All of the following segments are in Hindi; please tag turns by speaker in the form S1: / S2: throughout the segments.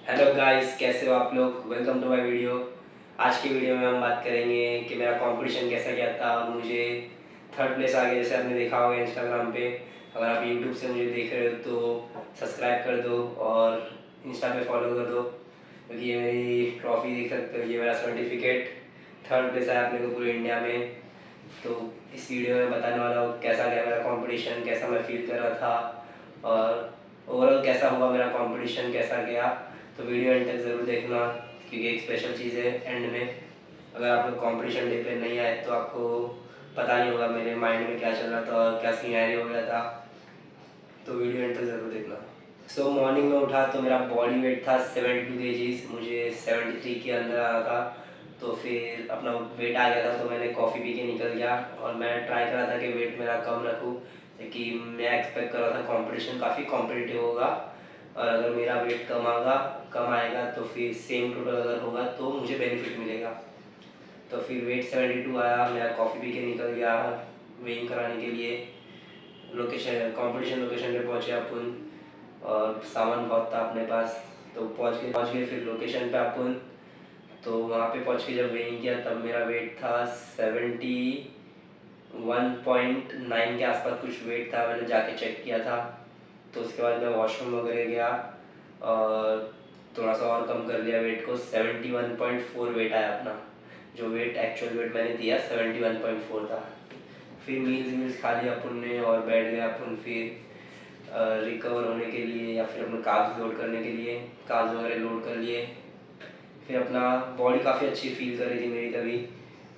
S1: हेलो गाइस, कैसे हो आप लोग। Welcome to my video. आज की वीडियो में हम बात करेंगे कि मेरा कंपटीशन कैसा गया था और मुझे थर्ड प्लेस आ गया, जैसे आपने देखा होगा इंस्टाग्राम पे। अगर आप यूट्यूब से मुझे देख रहे हो तो सब्सक्राइब कर दो और इंस्टा पे फॉलो कर दो, क्योंकि ये मेरी ट्रॉफी देख सकते हो, ये मेरा सर्टिफिकेट। थर्ड प्लेस आया अपने को पूरे इंडिया में। तो इस वीडियो में बताने वाला हूँ कैसा गया मेरा कंपटीशन, कैसा मैं फील कर रहा था और ओवरऑल कैसा हुआ मेरा कंपटीशन, कैसा गया। तो वीडियो एंड तक ज़रूर देखना, क्योंकि एक स्पेशल चीज़ है एंड में। अगर आप लोग कंपटीशन डे पे नहीं आए तो आपको पता नहीं होगा मेरे माइंड में क्या चल रहा था और क्या सीनैरियो हो गया था। तो वीडियो एंड तक ज़रूर देखना। सो मॉर्निंग में उठा तो मेरा बॉडी वेट था 72 kg, मुझे 73 के अंदर आ रहा था। तो फिर अपना वेट आ गया था तो मैंने कॉफ़ी पी के निकल गया और मैं ट्राई कर रहा था कि वेट मेरा कम रखूँ, क्योंकि मैं एक्सपेक्ट कर रहा था कंपटीशन काफ़ी कॉम्पिटिटिव होगा। और अगर मेरा वेट कम आएगा तो फिर सेम टोटल अगर होगा तो मुझे बेनिफिट मिलेगा। तो फिर वेट 72 आया, मेरा कॉफ़ी पी के निकल गया वेइंग कराने के लिए। लोकेशन कंपटीशन लोकेशन पे पहुँचे अपन और सामान बहुत था अपने पास। तो पहुँच गए फिर लोकेशन पे अपन। तो वहाँ पे पहुँच के जब वेइंग किया तब मेरा वेट था 71.9 के आसपास कुछ वेट था। मैंने जाके चेक किया था। तो उसके बाद मैं वॉशरूम वगैरह गया और थोड़ा सा और कम कर लिया वेट को। 71.4 वेट आया अपना। जो वेट एक्चुअल वेट मैंने दिया 71.4 था। फिर मील्स खा लिया अपन ने और बैठ गया अपन फिर रिकवर होने के लिए या फिर अपने कार्ब्स लोड करने के लिए। कार्ब्स वगैरह लोड कर लिए। फिर अपना बॉडी काफ़ी अच्छी फील कर रही थी मेरी तभी,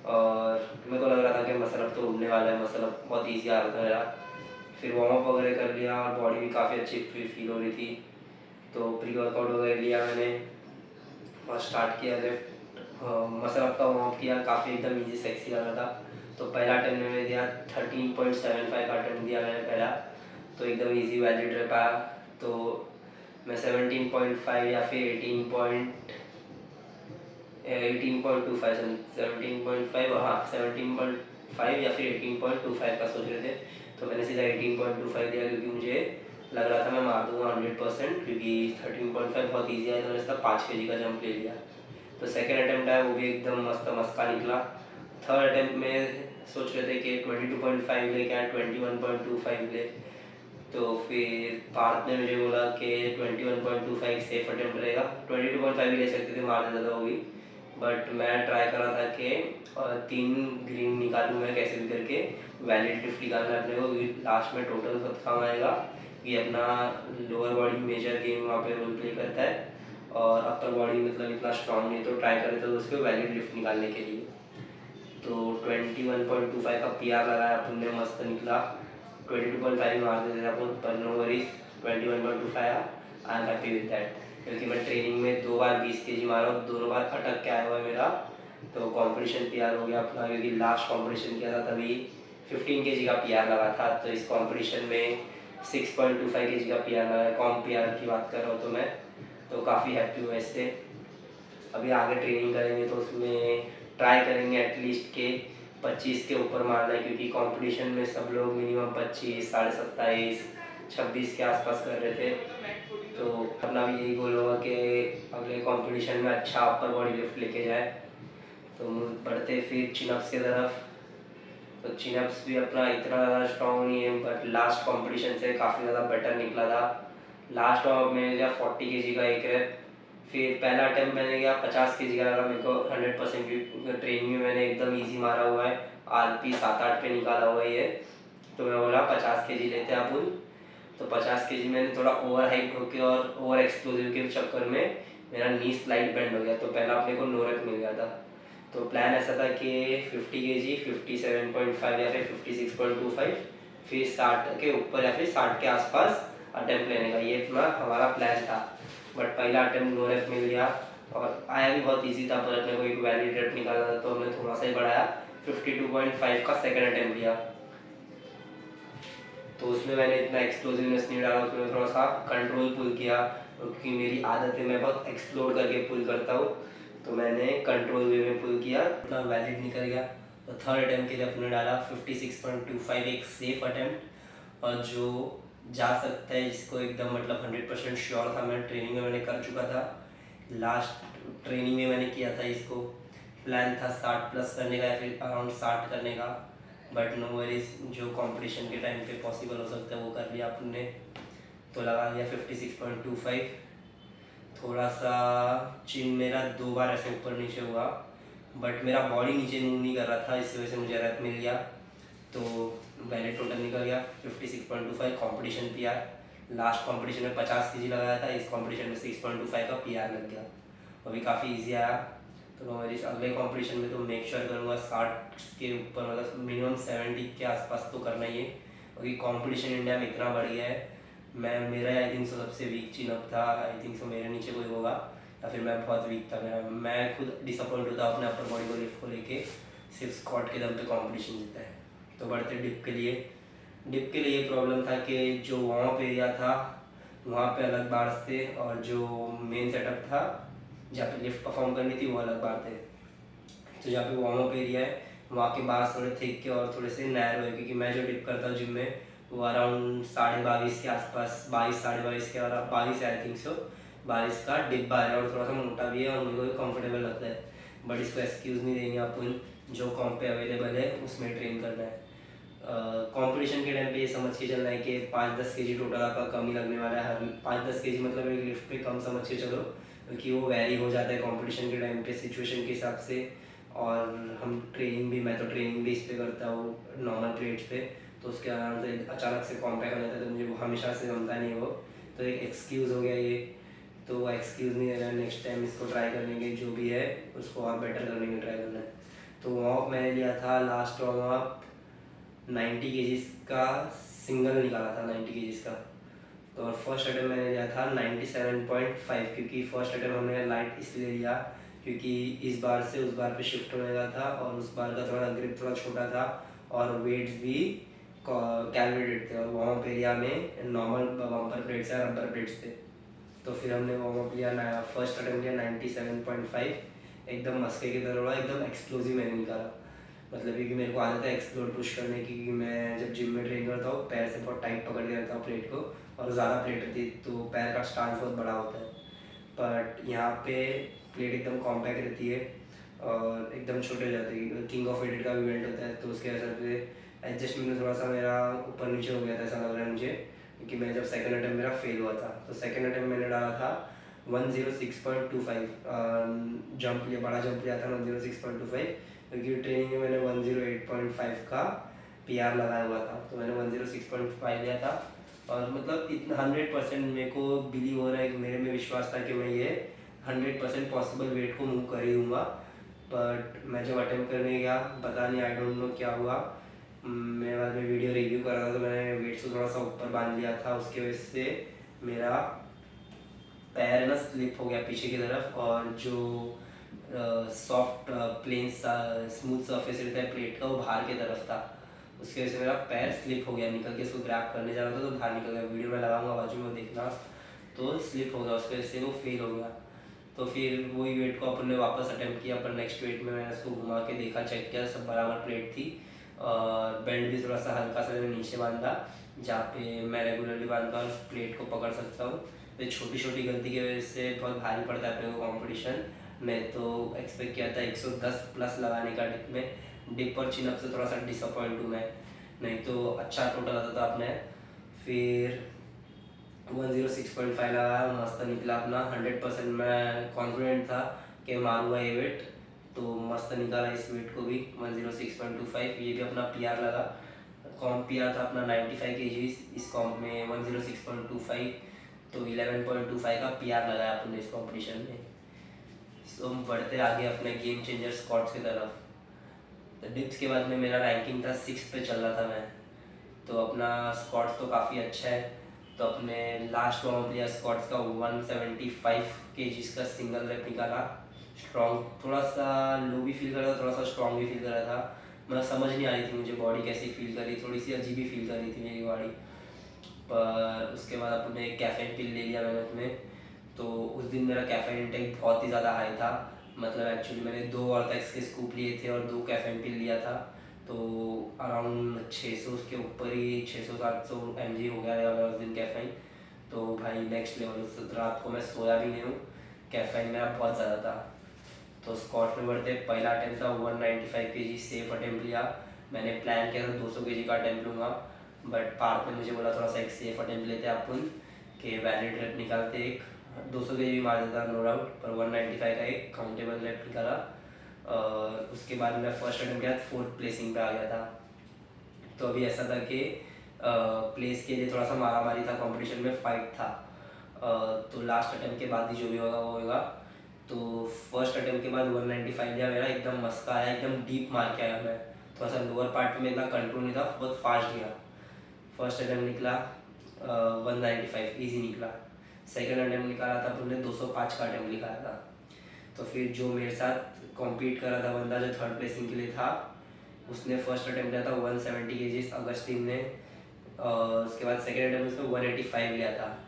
S1: और मेरे को लग रहा था कि मसल अप तो उड़ने वाला है, मसल अप बहुत ईजी आ रहा था मेरा। फिर वार्म अप वगैरह कर लिया और बॉडी भी काफ़ी अच्छी फील हो रही थी। तो प्री वर्कआउट वगैरह लिया मैंने और स्टार्ट किया लेफ्ट मसल अप का वार्म अप किया। काफ़ी एकदम ईजी सेक्सी लग रहा था। तो पहला अटेम्प्ट मैंने दिया 13.75 का अटेम्प्ट दिया मैंने पहला। तो एकदम ईजी वैलिड रह पाया। तो मैं 17.5 या फिर 18.25 17.5, हाँ 17.5 या फिर 18.25 का सोच रहे थे। तो मैंने सीधा 18.25 दिया, क्योंकि मुझे लग रहा था मैं मार दूंगा 100%, क्योंकि 13.5 बहुत ईजी है। तो मैंने इसका 5 kg का जंप ले लिया। तो सेकेंड अटैम्प्ट है वो भी एकदम मस्त मस्का निकला। थर्ड अटैम्प्ट में सोच रहे थे कि 22.5 ले, क्या 21.25 ले। तो फिर पार्थ ने मुझे बोला कि 21.25 सेफ अटेम्प्ट रहेगा। 22.5 भी ले सकते थे, मार देता था वो भी। बट मैं ट्राई कर रहा था कि 3 ग्रीन निकालूँ मैं कैसे भी करके। वैलिड लिफ्ट निकालना है अपने को, क्योंकि लास्ट में टोटल बहुत काम आएगा। ये अपना लोअर बॉडी मेजर गेम वहाँ पे रोल प्ले करता है और अपर बॉडी मतलब इतना स्ट्रांग नहीं, तो ट्राई कर रहे थे उसको वैलिड लिफ्ट निकालने के लिए। तो 21.25 का पी आर लगाया अपन ने, मस्त निकला। 22.5 मार देते थे अपन, पर no worries. 21.25 I am happy with that, क्योंकि मैं ट्रेनिंग में 2 बार 20 kg मारा और दोनों बार अटक के आया हुआ है मेरा। तो कंपटीशन पी आर हो गया अपना, क्योंकि लास्ट कंपटीशन किया था तभी 15 kg का पी आर लगा था। तो इस कंपटीशन में 6.25 kg का पी आर लगा है। कॉम पी आर की बात कर रहा हूँ तो मैं तो काफ़ी हैप्पी हूँ इससे। अभी आगे ट्रेनिंग करेंगे तो उसमें ट्राई करेंगे एटलीस्ट के 25 के ऊपर मारना है, क्योंकि कंपटीशन में सब लोग मिनिमम 25, 27.5, 26 के आसपास कर रहे थे। तो अपना भी यही गोल होगा कि अगले कंपटीशन में अच्छा अपर बॉडी लिफ्ट लेके जाए। तो बढ़ते फिर चिनअप्स की तरफ। तो चिनअप्स भी अपना इतना ज़्यादा स्ट्रॉन्ग नहीं है, बट लास्ट कंपटीशन से काफ़ी ज़्यादा बेटर निकला था। लास्ट मैंने लिया 40 kg का एक रैप। फिर पहला अटैम्प्ट मैंने किया 50 kg का लगा मेरे को 100%। ट्रेनिंग में मैंने एकदम इजी मारा हुआ है, आरपी 7-8 पे निकाला हुआ ही है। तो मैं बोला 50 kg लेते हैं अपन। तो 50 kg मैंने थोड़ा ओवर हाइट होके और ओवर एक्सप्लोजिव के चक्कर में मेरा नी स्लाइड बेंड हो गया, तो पहला अपने को नो रैप मिल गया था। तो प्लान ऐसा था कि 50 kg 57.5 या फिर 56.25, फिर 60 के ऊपर या फिर 60 के आसपास अटैम्प्ट लेने का, ये अपना हमारा प्लान था। बट पहला अटैम्प्ट नो रैप मिल गया और आया भी बहुत इजी था, पर अपने को एक वैलिड रैप निकालना था तो हमने थोड़ा सा ही बढ़ाया। 52.5 का सेकेंड अटैम्प्ट लिया। तो उसमें मैंने इतना एक्सप्लोजिवनेस नहीं डाला, उसमें थोड़ा सा कंट्रोल पुल किया, क्योंकि मेरी आदत है मैं बहुत एक्सप्लोर करके पुल करता हूँ। तो मैंने कंट्रोल वे में पुल किया, अपना वैलिड निकल गया। तो थर्ड अटैम्प्ट के लिए अपने डाला 56.25, एक सेफ अटैम्प्ट और जो जा सकता है, जिसको एकदम मतलब 100% श्योर था, मैं ट्रेनिंग में मैंने कर चुका था लास्ट ट्रेनिंग में मैंने किया था इसको, प्लान था 60 प्लस करने का या फिर अराउंड 60 करने का, बट नो वरीज, जो कंपटीशन के टाइम पे पॉसिबल हो सकता है वो कर लिया आपने, तो लगा दिया 56.25। थोड़ा सा चिन मेरा 2 बार ऐसे ऊपर नीचे हुआ, बट मेरा बॉडी नीचे मूव नहीं कर रहा था, इसी वजह से मुझे रैप मिल गया। तो वैलिड टोटल निकल गया 56.25 कंपटीशन पीआर। लास्ट कंपटीशन में 50 केजी लगाया था, इस कंपटीशन में 6.25 का पीआर लग गया, वो भी काफ़ी इजी आया। तो नो वरीज, अगले कंपटीशन में तो मेक श्योर करूँगा 60 के ऊपर, मतलब मिनिमम 70 के आसपास तो करना ही है, क्योंकि कंपटीशन इंडिया में इतना बढ़ गया है। मेरा आई थिंक सो सबसे वीक चिन अप था, आई थिंक सो मेरे नीचे कोई होगा, या फिर मैं बहुत वीक था। मैं खुद डिसअपॉइंट होता अपने अपर बॉडी को लिफ्ट को लेके, सिर्फ स्क्वाट के दम पे कंपटीशन जीता है। तो बढ़ते डिप के लिए, ये प्रॉब्लम था कि जो वार्म अप एरिया था वहाँ पे अलग बार्स थे, और जो मेन सेटअप था जहाँ पे लिफ्ट परफॉर्म करनी थी वो अलग बार थे। तो जहाँ पे वार्म अप एरिया है वहाँ के बार्स थोड़े थिक के और थोड़े से नैरो है, क्योंकि मैं जो डिप करता हूँ जिम में वो अराउंड 22.5 के आसपास, 22 22.5 के, और 22 आई थिंक सो 22 का डिप बार है, और थोड़ा सा मोटा भी है और मुझे को कंफर्टेबल लगता है। बट इसको एक्सक्यूज़ नहीं देंगे अपन, जो कॉम्प पे अवेलेबल है उसमें ट्रेन करना है। कंपटीशन के टाइम पे ये समझ के चलना है कि 5-10 केजी टोटल आपका कम ही लगने वाला है, हर 5-10 केजी मतलब एक लिफ्ट पे कम समझ के चलो, क्योंकि वो वैरी हो जाता है कंपटीशन के टाइम पे सिचुएशन के हिसाब से। और हम ट्रेनिंग भी, मैं तो ट्रेनिंग भी इस पे करता हूँ नॉर्मल प्लेट्स पे, तो उसके आराम से अचानक से कॉम्पैक्ट हो जाता है, तो मुझे वो हमेशा से जमता नहीं वो, तो एक एक्सक्यूज़ हो गया ये। तो वो एक्सक्यूज़ नहीं देना, नेक्स्ट टाइम इसको ट्राई करने के जो भी है उसको और बेटर करने की ट्राई करना है। तो वार्म अप मैंने लिया था, लास्ट वार्म अप 90 केजीज का सिंगल निकाला था, 90 केजीज का। तो और फर्स्ट अटेम्प्ट मैंने लिया था 97.5, क्योंकि फर्स्ट अटेम्प्ट हमने लाइट इसलिए लिया क्योंकि इस बार से उस बार पे शिफ्ट होने का था, और उस बार का थोड़ा ग्रिप थोड़ा छोटा था और वेट्स भी कैलकुलेटेड थे, और वार्म अप एरिया में नॉर्मल बम्पर प्लेट्स या रबर प्लेट्स थे। तो फिर हमने वार्म अप लिया, फर्स्ट अटेम्प्ट लिया 97.5, एकदम मस्के की तरह, एकदम एक्सप्लोसिव मैंने निकाला। मतलब क्योंकि मेरे को आदत है एक्सप्लोर पुश करने की, क्योंकि मैं जब जिम में ट्रेन करता हूँ पैर से बहुत टाइट पकड़ के रखता हूँ प्लेट को, और ज़्यादा प्लेट रहती है तो पैर का स्टांस बहुत बड़ा होता है। बट यहाँ पे प्लेट एकदम कॉम्पैक्ट रहती है और एकदम छोटे हो जाती है। किंग ऑफ एडिट का भी इवेंट होता है, तो उसके हिसाब से एडजस्टमेंट में थोड़ा सा मेरा ऊपर नीचे हो गया था, ऐसा लग रहा है मुझे, क्योंकि मैं जब सेकंड अटेम्प्ट मेरा फेल हुआ था, तो सेकंड अटेम्प्ट मैंने डाला था 106.25, जंप लिया, बड़ा जंप लिया था 106.25, क्योंकि ट्रेनिंग में मैंने 108.5 का पीआर लगाया हुआ था, तो मैंने 106.5 लिया था। और मतलब इतना 100% मेरे को बिलीव हो रहा है कि मेरे में विश्वास था कि मैं ये 100% पॉसिबल वेट को मूव कर ही दूँगा। बट मैं जब अटेम्प्ट करने गया, पता नहीं, आई डोंट नो क्या हुआ, मैं बाद में वीडियो रिव्यू कर रहा था तो मैंने वेट को थोड़ा सा ऊपर बांध लिया था, उसकी वजह से मेरा पैर है ना स्लिप हो गया पीछे की तरफ, और जो सॉफ्ट प्लेन स्मूथ सरफेस रहता है प्लेट का वो बाहर की तरफ था, उसकी वजह से मेरा पैर स्लिप हो गया, निकल के इसको ग्रैब करने जा रहा था तो बाहर निकल गया, वीडियो में लगाऊंगा बाजू में वो देखना। तो स्लिप हो गया, उसकी वजह से वो फेल हो गया। तो फिर वही वेट को अपन ने वापस अटेम्प्ट किया, पर नेक्स्ट वेट में मैंने उसको घुमा के देखा, चेक किया, सब बराबर प्लेट थी, और बेल्ट भी थोड़ा सा हल्का सा मैंने नीचे बांधा जहाँ पे मैं रेगुलरली बांधता हूँ, प्लेट को पकड़ सकता हूँ। तो छोटी छोटी गलती की वजह से बहुत भारी पड़ता है अपने को कॉम्पिटिशन में। तो एक्सपेक्ट किया था 110 प्लस लगाने का डिप में, डिप और चिनअप से थोड़ा सा डिसअपॉइंट हूँ मैं, नहीं तो अच्छा टोटल आता था अपने। फिर 106.5 लगाया, मस्त निकला अपना, 100% मैं कॉन्फिडेंट था कि मारूंगा ये वेट, तो मस्त निकाला इस वेट को भी 106.25, ये भी अपना पीआर लगा। कॉम्प पीआर था अपना 95 केजीज, इस कॉम्प में 106.25, तो 11.25 का पीआर लगाया अपने इस कॉम्पिटिशन में। सो हम बढ़ते आगे अपने गेम चेंजर स्क्वाट्स की तरफ। तो डिप्स के बाद में मेरा रैंकिंग था 6 पे चल रहा था मैं, तो अपना स्क्वाट्स तो काफ़ी अच्छा है। तो अपने लास्ट वार्म लिया स्क्वाट्स का 175 केजीज का सिंगल रैप निकाला, स्ट्रॉन्ग, थोड़ा सा लो भी फील कर रहा था, थोड़ा सा स्ट्रॉन्ग भी फील कर रहा था, मैं समझ नहीं आ रही थी मुझे बॉडी कैसी फील कर रही, थोड़ी सी अजीब ही फील कर रही थी मेरी बॉडी। पर उसके बाद अपने कैफीन पिल ले लिया मैंने अपने, तो उस दिन मेरा कैफीन इंटेक बहुत ही ज़्यादा हाई था, मतलब एक्चुअली मैंने 2 ऑर्थेक्स के स्कूप लिए थे और 2 कैफीन पिल लिया था, तो अराउंड 600 के ऊपर ही 600-700 mg हो गया था उस दिन कैफीन। तो भाई नेक्स्ट लेवल, उस रात को मैं सोया भी नहीं हूँ, कैफाइन मेरा बहुत ज़्यादा था। तो स्क्वाट में बढ़ते पहला अटेम्प्ट था 195 kg सेफ अटेम्प्ट लिया। मैंने प्लान किया था 200 kg का अटेम्प्ट लूँगा, बट पार्थ ने मुझे बोला थोड़ा सा एक सेफ अटेम्प्ट लेते अपन कि वैलिड रेप निकालते, एक 200 kg भी मार देता नो डाउट, पर 195 का एक काउंटेबल रेप निकाला। उसके बाद मेरा फर्स्ट अटेम्प्ट किया, 4th प्लेसिंग पे आ गया था। तो अभी ऐसा था कि प्लेस के लिए थोड़ा सा मारा मारी था, कंपटीशन में फाइट था। तो लास्ट अटेम्प्ट के बाद ही जो भी होगा वो होगा। तो फर्स्ट अटेम्प्ट के बाद 195 लिया मेरा, एकदम मस्का आया, एकदम डीप मार के आया मैं। थोड़ा सा लोअर पार्ट में इतना कंट्रोल नहीं था, बहुत फास्ट गया। फर्स्ट अटेम्प्ट निकला 195 ईजी निकला। सेकंड अटेम्प्ट निकाला था तुमने 205 का अटेम्प्ट निकाला था। तो फिर जो मेरे साथ कॉम्पीट कर रहा था बंदा जो थर्ड प्लेसिंग के लिए था, उसने फर्स्ट अटेम्प्ट लिया था 170 kg, अगस्टिन ने। उसके बाद सेकेंड अटेम्प्ट उसमें 185 लिया था।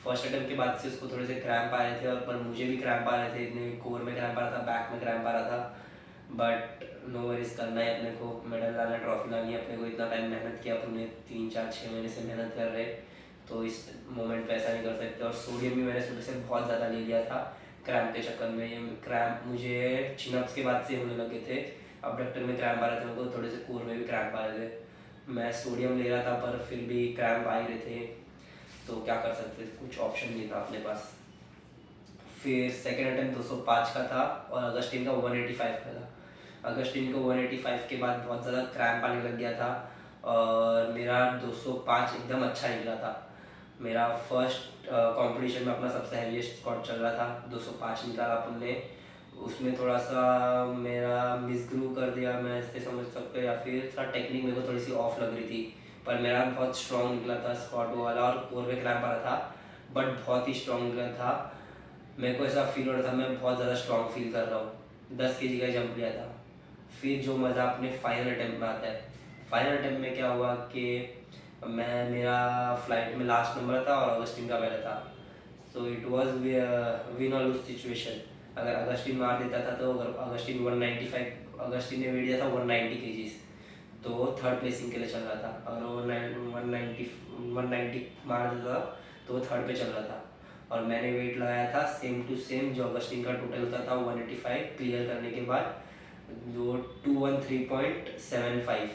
S1: फर्स्ट अटेम्प्ट के बाद से उसको थोड़े से क्रैम्प आ रहे थे, और पर मुझे भी क्रैम्प आ रहे थे, इतने कोर में क्रैम्प आ रहा था, बैक में क्रैम्प आ रहा था। बट नो वरीज, करना है अपने को, मेडल लाना, ट्रॉफी लानी है अपने को। इतना टाइम मेहनत किया अपने, 3 4 6 महीने से मेहनत कर रहे, तो इस मोमेंट पे ऐसा नहीं कर सकते। और सोडियम भी मैंने सुबह से बहुत ज़्यादा ले लिया था क्रैम्प के चक्कर में। ये क्रैम्प मुझे चिनअप्स के बाद से होने लगे थे, अबडक्टर में क्रैम्प आ रहे थे मेरे को, थोड़े से कोर में भी क्रैम्प आ रहे थे। मैं सोडियम ले रहा था पर फिर भी क्रैम्प आ ही रहे थे, तो क्या कर सकते, कुछ ऑप्शन नहीं था अपने पास। फिर सेकेंड अटेम्प्ट 205 का था, और अगस्टिन का 185 का था। अगस्टिन को 185 के बाद बहुत ज़्यादा क्रैम्प आने लग गया था, और मेरा 205 एकदम अच्छा निकला था। मेरा फर्स्ट कंपटीशन में अपना सबसे हैवीएस्ट स्क्वाट चल रहा था, 205 निकाला अपन ने। उसमें थोड़ा सा मेरा मिसग्रू कर दिया, मैं ऐसे समझ सकते, या फिर थोड़ा टेक्निक मेरे को थोड़ी सी ऑफ लग रही थी। पर मेरा बहुत स्ट्रॉन्ग निकला था स्क्वाट वाला, और कोर में क्रैम्प आ रहा था, बट बहुत ही स्ट्रॉन्ग निकला था। मेरे को ऐसा फील हो रहा था मैं बहुत ज़्यादा स्ट्रॉन्ग फील कर रहा हूँ। 10 kg का जंप लिया था। फिर जो मज़ा अपने फाइनल अटेम्प्ट में आता है, फाइनल अटेम्प्ट में क्या हुआ कि मेरा फ्लाइट में लास्ट नंबर था, और अगस्टिन का पहला था। सो इट वॉज विन और लूज सिचुएशन। अगर अगस्टिन मार देता था, तो अगर अगस्टिन 195, अगस्टिन ने वेट दिया था 190 kg, तो वो थर्ड प्लेसिंग के लिए चल रहा था। अगर वो 190 मार देता तो वो थर्ड पे चल रहा था। और मैंने वेट लगाया था सेम टू सेम जो अगस्टिन का टोटल होता था 185 क्लियर करने के बाद, जो 213.75,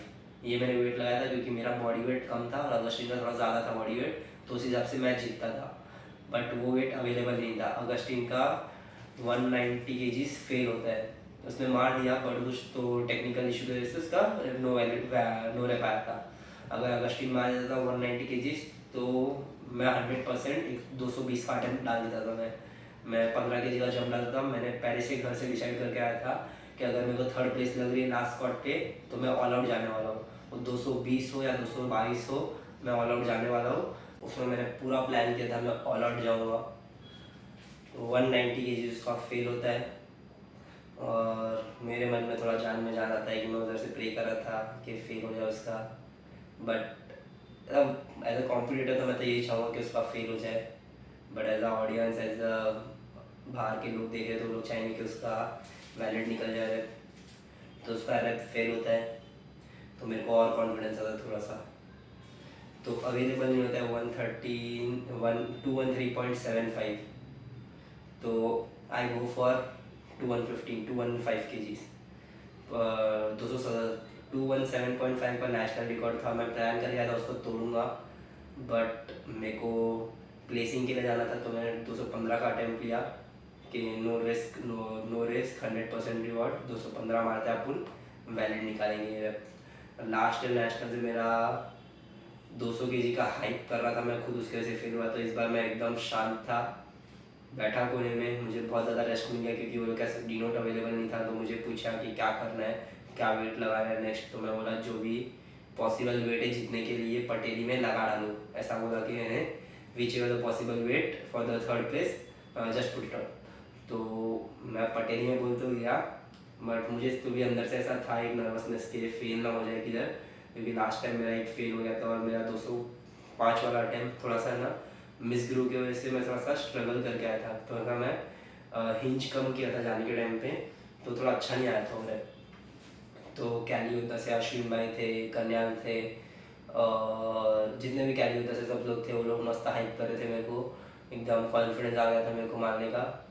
S1: ये मैंने वेट लगाया था, क्योंकि मेरा बॉडी वेट कम था और अगस्टिन का थोड़ा ज़्यादा था बॉडी वेट, तो उस हिसाब से मैं जीतता था। बट वो वेट अवेलेबल नहीं था। अगस्टिन का 190 kg फेल होता है, उसने मार दिया, बट कुछ तो टेक्निकल इशू की वजह से उसका नो रह पाया था। अगर अगस्टिन मार देता था 190 kg, तो मैं 100% 220 का अटेम्प्ट डाल देता था। मैं 15 kg का जंप डालता था। मैंने पहले से घर से डिसाइड करके आया था कि अगर मेरे को थर्ड प्लेस लग रही है लास्ट स्क्वाड पे, तो मैं ऑल आउट जाने वाला हूँ। वो 220 हो या 222 हो, मैं ऑल आउट जाने वाला हूँ। उसमें मैंने पूरा प्लान किया था मैं ऑल आउट जाऊँगा। 190 kg उसका फेल होता है, और मेरे मन में थोड़ा जान में जान आता है कि मैं उधर से प्रे कर रहा था कि फेल हो जाए उसका। बट एज अ कॉम्पिटिटर तो मैं तो यही चाहूँगा कि उसका फेल हो जाए, but as a audience, as a बाहर के लोग देख रहे तो लोग चाहेंगे कि उसका वैलिड निकल जाए, तो उसका रैप फेल होता है, तो मेरे को और कॉन्फिडेंस आता है थोड़ा सा। तो अवेलेबल नहीं होता है 213.75, तो आई गो फॉर 215 kgs। 217.5 का नेशनल रिकॉर्ड था, मैं प्लान कर गया था उसको तोड़ूंगा, बट मेरे को प्लेसिंग के लिए जाना था, तो मैंने 215 का अटेम्प्ट लिया कि नो रिस्क 100% रिवॉर्ड। 215 मारते अपन वैलिड निकालेंगे। लास्ट नेशनल से मेरा 200 kg का हाइप कर रहा था मैं खुद, उसके वजह से फेल हुआ। तो इस बार मैं एकदम शांत था, बैठा कोने में, मुझे बहुत ज़्यादा रेस्ट मिल गया, क्योंकि वो लोग कैसे डी नोट अवेलेबल नहीं था। तो मुझे पूछा कि क्या करना है, क्या वेट लगाना है नेक्स्ट, तो मैं बोला जो भी पॉसिबल वेट है जीतने के लिए पटेली में लगा डालो, ऐसा बोला कि मैंने whichever the possible weight for the third place just put it out. तो मैं पटेली में बोलते हुए गया, बट मुझे तो भी अंदर से ऐसा था एक नर्वसनेस के फेल ना हो जाए किधर, क्योंकि लास्ट टाइम मेरा एक फेल हो गया था, और मेरा 205 वाला अटैम्प्ट थोड़ा सा ना मिस ग्रू की वजह से मैं थोड़ा सा स्ट्रगल करके आया था। तो अगर मैं हिंज कम किया था जाने के टाइम पे, तो थोड़ा अच्छा नहीं आया था उन्हें। तो कैली युद्धा से अश्विन भाई थे, कन्याल थे, और जितने भी कैली युद्धा से सब लोग थे, वो लोग मस्त हाइप कर रहे थे मेरे को, एकदम कॉन्फिडेंस आ गया था मेरे को मारने का।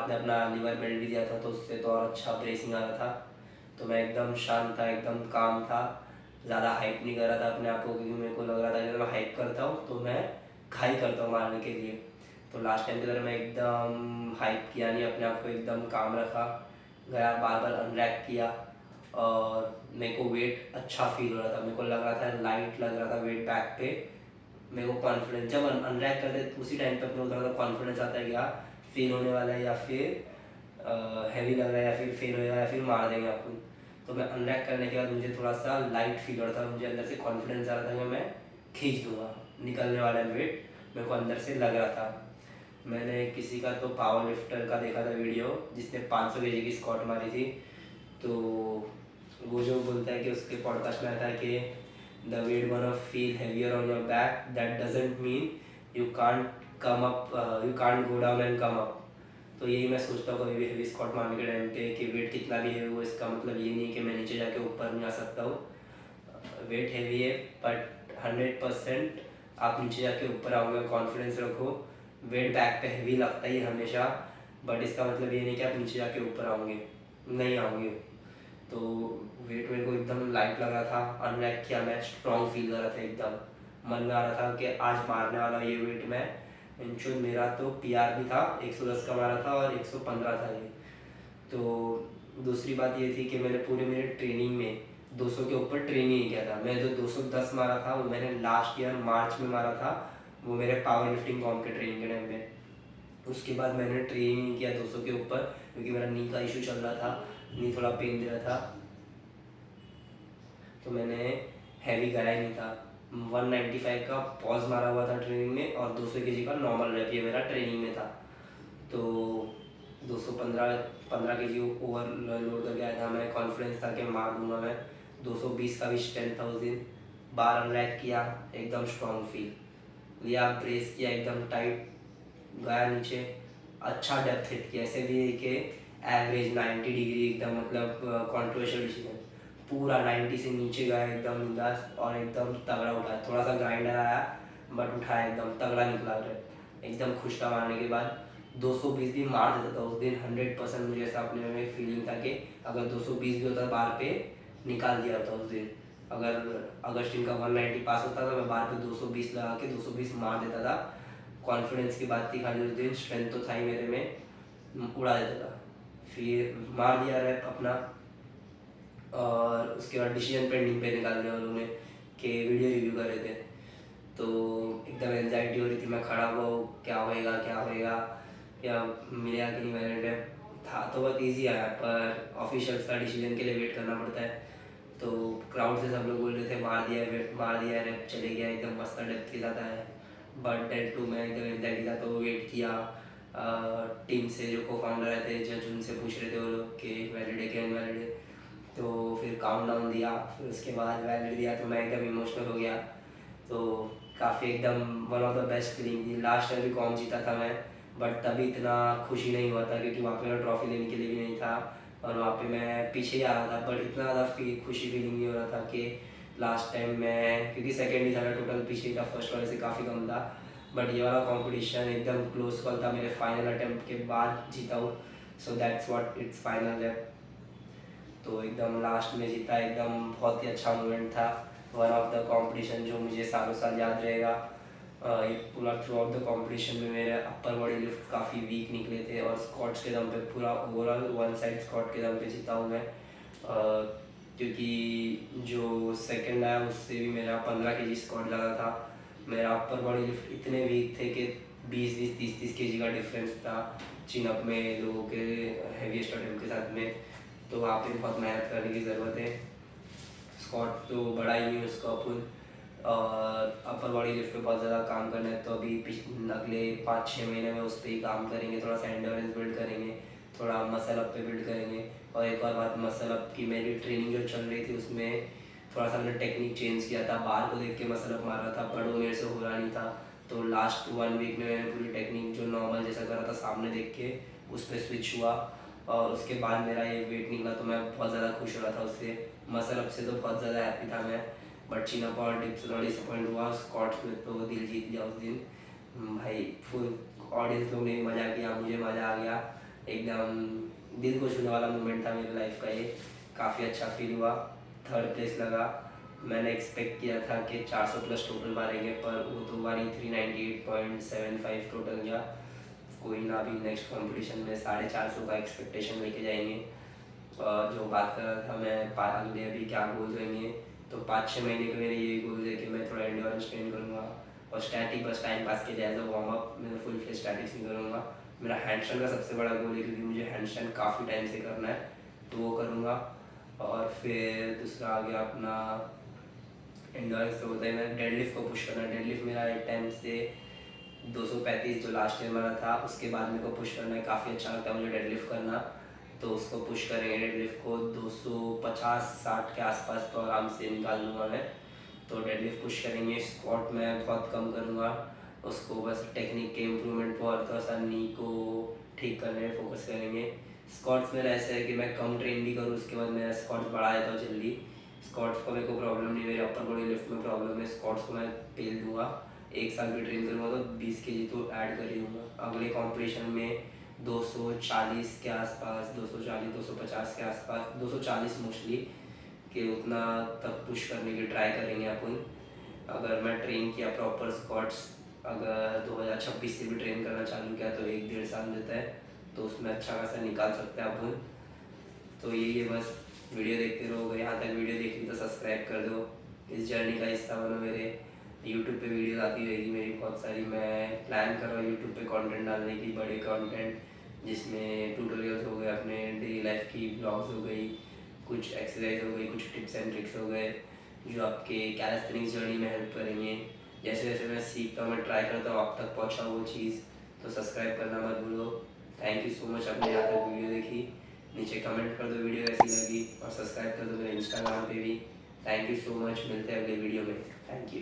S1: आपने अपना लीवर बेल्ट भी दिया था तो उससे तो और अच्छा ब्रेसिंग आ रहा था। तो मैं एकदम शांत था, एकदम काम था, ज़्यादा हाइप नहीं कर रहा था अपने आप को, क्योंकि मेरे को लग रहा था कि अगर मैं हाइप करता हूँ तो मैं घाई करता हूँ मारने के लिए। तो लास्ट टाइम की तरह मैं एकदम हाइप किया नहीं, अपने आप को एकदम काम रखा, गया बार बार अनरैक किया और मेरे को वेट अच्छा फील हो रहा था, मेरे को लग रहा था लाइट लग रहा था वेट बैक पे। मेरे को कॉन्फिडेंस जब अनरैक करते उसी टाइम पे अपने को थोड़ा सा कॉन्फिडेंस आता है कि हाँ फेल होने वाला है या फिर हैवी लग रहा है या फिर फेल होएगा या फिर मार देंगे अपन। तो मैं अनरैक करने के बाद मुझे थोड़ा सा लाइट फील हो रहा था, मुझे अंदर से कॉन्फिडेंस आ रहा था कि मैं खींच दूंगा, निकलने वाला है वेट, मेरे को अंदर से लग रहा था। मैंने किसी का तो पावर लिफ्टर का देखा था वीडियो जिसने 500 केजी की स्क्वाट मारी थी। तो वो जो बोलता है कि उसके पॉडकास्ट में आता है कि the weight gonna feel heavier on your back, that doesn't mean you can't come up, you can't go down and come up. तो यही मैं सोचता हूँ कभी भी हेवी स्क्वाट मारने के टाइम पे कि वेट कितना भी है वो इसका मतलब ये नहीं कि मैं नीचे जाके ऊपर नहीं आ सकता हूँ। वेट हैवी है बट 100% आप नीचे जाके ऊपर आओगे, कॉन्फिडेंस रखो। वेट बैक पे हैवी लगता ही है हमेशा, बट इसका मतलब ये नहीं कि आप नीचे जाके ऊपर आओगे, नहीं आओगे। तो वेट मेरे को एकदम लाइट लग रहा था, अनलैक किया, मैं स्ट्रॉन्ग फील कर रहा था, एकदम मन में आ रहा था कि आज मारने वाला ये वेट मैं। इंचुन मेरा तो पीआर भी था, 110 का मारा था और 115 था ये। तो दूसरी बात ये थी कि मैंने पूरे मेरे ट्रेनिंग में 200 के ऊपर ट्रेनिंग ही किया था। मैं जो 210 मारा था वो मैंने लास्ट ईयर मार्च में मारा था, वो मेरे पावर लिफ्टिंग कॉम के ट्रेनिंग के टाइम पे। उसके बाद मैंने ट्रेनिंग किया 200 के ऊपर, क्योंकि मेरा नी का इशू चल रहा था, नी थोड़ा पेन दे रहा था, तो मैंने हैवी करा ही नहीं था। 195 का पॉज मारा हुआ था ट्रेनिंग में और 200 केजी का नॉर्मल रैप, ये मेरा ट्रेनिंग में था। तो 215 केजी ओवर लोड करके आया था मैं, कॉन्फिडेंस था कि मार दूंगा मैं। 220 का भी स्ट्रेंथ था उस दिन, बार अनलैक किया, एकदम स्ट्रॉन्ग फील लिया, ब्रेस किया एकदम टाइट, गया नीचे, अच्छा डेप्थ हिट किया, ऐसे भी है कि एवरेज 90 डिग्री एकदम, मतलब कॉन्ट्रोवर्शियल डिसीजन, पूरा 90 से नीचे गया एकदम बिंदास और एकदम तगड़ा उठाया, थोड़ा सा ग्राइंडर आया बट उठाया एकदम तगड़ा निकला रहे, एकदम खुश था मारने के बाद। 220 भी मार देता था उस दिन 100%। मुझे ऐसा अपने में फीलिंग था कि अगर 220 भी होता बार पे निकाल दिया होता उस दिन। अगर अगस्टिन का 190 पास होता था मैं बार पे 220 लगा के 220 मार देता था। कॉन्फिडेंस की बात थी खाली उस दिन, स्ट्रेंथ तो था ही मेरे में, उड़ा देता था। फिर मार दिया रैप अपना और उसके बाद डिसीजन पेंडिंग पे निकाल दिया उन्होंने कि वीडियो रिव्यू कर रहे थे। तो एकदम एंजाइटी हो रही थी, मैं खड़ा हुआ क्या होएगा क्या होएगा, या मिलेगा कि नहीं वैलिड था। तो बहुत ईजी आया, पर ऑफिशियल्स का डिसीजन के लिए वेट करना पड़ता है। तो क्राउड से सब लोग बोल रहे थे मार दिया है, मार दिया है, चले गया, एकदम मस्त डेप्थ के साथ आया। बट डेट टू मैं एकदम एंजाइटी था तो वेट किया। टीम से जो को फाउंडर आए थे, जज उनसे पूछ रहे थे वो लोग कि वैलिड है क्या इनवैलिड है। तो फिर काउंट डाउन दिया, फिर उसके बाद वैलिड दिया, तो मैं एकदम इमोशनल हो गया। तो काफ़ी एकदम one of the best feeling थी। लास्ट ईयर भी कॉम जीता था मैं, बट तभी इतना खुशी नहीं हुआ था क्योंकि वहाँ पे मैं ट्रॉफी लेने के लिए भी नहीं था और वहाँ पे मैं पीछे ही आ रहा था। बट इतना ज़्यादा खुशी फीलिंग नहीं हो रहा था कि लास्ट टाइम मैं, क्योंकि सेकेंड ही था टोटल, पीछे का फर्स्ट वाले से काफ़ी कम था। बट ये वाला कंपटीशन एकदम क्लोज कॉल था, मेरे फाइनल अटेम्प्ट के बाद जीता हूँ। So that's what it's final है। तो एकदम लास्ट में जीता, एकदम बहुत ही अच्छा मोमेंट था। वन ऑफ द कंपटीशन जो मुझे सालों साल याद रहेगा। एक पूरा थ्रू आउट द कॉम्पिटिशन में मेरे अपर बॉडी लिफ्ट काफ़ी वीक निकले थे और स्क्वाट्स के दम पे पूरा ओवरऑल वन साइड स्क्वाट के दम पे जीता हूँ मैं। क्योंकि जो सेकंड आया उससे भी मेरा 15 केजी स्क्वाट ज़्यादा था। मेरा अपर बॉडी लिफ्ट इतने वीक थे कि 20-20, 30-30 केजी का डिफरेंस था चिनअप में लोगों के हैवीएस्ट अटेम्प्ट के साथ में। तो वहाँ पे बहुत मेहनत करने की ज़रूरत है। स्क्वाट तो बड़ा ही नहीं उसका अपन, और अपर बॉडी लिफ्ट पे बहुत ज़्यादा काम करना है। तो अभी अगले 5-6 महीने में उस पर ही काम करेंगे, थोड़ा सा एंडोरेंस बिल्ड करेंगे, थोड़ा मसल अप पे बिल्ड करेंगे। और एक और बात, मसल अप की मेरी ट्रेनिंग जो चल रही थी उसमें थोड़ा सा मैंने टेक्निक चेंज किया था, बाहर को देख के मसल अप मार रहा था बट वो मेरे से हो रहा नहीं था। तो लास्ट 1 वीक में मैंने पूरी टेक्निक जो नॉर्मल जैसा कर रहा था सामने देख के उस पर स्विच हुआ और उसके बाद मेरा ये वेट निकला। तो मैं बहुत ज़्यादा खुश हो रहा था उससे, मसल अप से तो बहुत ज़्यादा हैप्पी था मैं। बट चिनअप और डिप्स थोड़ा डिसअपॉइंट हुआ, स्क्वाट्स में तो दिल जीत लिया उस दिन भाई। फुल ऑडियंस लोग ने मज़ा किया, मुझे मज़ा आ गया। एकदम दिल को छूने वाला मोमेंट था मेरी लाइफ का ये। काफ़ी अच्छा फील हुआ, थर्ड प्लेस लगा। मैंने एक्सपेक्ट किया था कि 400 प्लस टोटल मारेंगे, पर वो तो हमारी 398.75 टोटल गया। कोई ना, अभी नेक्स्ट कंपटीशन में 450 का एक्सपेक्टेशन लेके जाएंगे। जो बात कर रहा था मैं, अगले अभी क्या गोल रहेंगे, तो 5-6 महीने के मेरे ये गोल है कि मैं थोड़ा एंड्योरेंस ट्रेन करूँगा और स्टैटिक बस टाइम पास के लिए एज अ वार्म अप, मैं फुल फ्लेज स्टैटिक्स नहीं करूँगा। मेरा हैंडस्टैंड का सबसे बड़ा गोल है, क्योंकि मुझे हैंडस्टैंड काफ़ी टाइम से करना है, तो वो करूँगा। और फिर दूसरा आ गया अपना एंड्योरेंस, तो होता है मैं डेडलिफ्ट को पुश करना। डेडलिफ्ट मेरा एक टाइम से 235 जो लास्ट ईयर मेरा था, उसके बाद मेरे को पुश करना है। काफ़ी अच्छा लगता है मुझे डेडलिफ्ट करना, तो उसको पुश करेंगे। डेडलिफ्ट को 250-60 के आसपास तो आराम से निकाल लूँगा मैं, तो डेडलिफ्ट पुश करेंगे। स्क्वाट मैं बहुत कम करूँगा, उसको बस टेक्निक के इम्प्रूवमेंट पर थोड़ा सा नी को ठीक करने में फोकस करेंगे। स्क्वाट्स मेरा ऐसा है कि मैं कम ट्रेन भी करूँ, उसके बाद मेरा स्क्वाट्स बढ़ा देता हूँ जल्दी। स्क्वाट्स को मेरे को प्रॉब्लम नहीं, मेरे अपर बॉडी लिफ्ट में प्रॉब्लम है। स्क्वाट्स को मैं पेल दूंगा, 1 साल भी ट्रेन करूँगा तो 20 kg तो ऐड कर ही दूँगा। अगले कॉम्पिटिशन में 240 के आसपास, 240-250 के आसपास, 240 मोस्टली कि उतना तक पुश करने की ट्राई करेंगे अपन। अगर मैं ट्रेन किया प्रॉपर स्क्वाट्स, अगर 2026 से भी ट्रेन करना चालू किया तो 1-1.5 साल देता है, तो उसमें अच्छा खासा निकाल सकते हैं अपन। तो यही है बस, वीडियो देखते रहो। अगर यहाँ तक वीडियो देख ली तो सब्सक्राइब कर दो, इस जर्नी का हिस्सा बनो मेरे। यूट्यूब पे वीडियोस आती रहेगी मेरी बहुत सारी। मैं प्लान कर रहा हूँ यूट्यूब पे कंटेंट डालने की, बड़े कंटेंट जिसमें ट्यूटोरियल्स हो गए, अपने डेली लाइफ की ब्लॉग्स हो गई, कुछ एक्सरसाइज हो गई, कुछ टिप्स एंड ट्रिक्स हो गए, जो आपके कैलिस्थेनिक्स जर्नी में हेल्प करेंगे। जैसे जैसे मैं सीखता हूँ, मैं ट्राई करता हूँ आप तक पहुँचाऊँ वो चीज़। तो सब्सक्राइब करना मत भूलो। थैंक यू सो मच आपने यहाँ तक वीडियो देखी। नीचे कमेंट कर दो वीडियो कैसी लगी, और सब्सक्राइब कर दो मेरे इंस्टाग्राम पे भी। थैंक यू सो मच, मिलते हैं अगले वीडियो में। Thank you.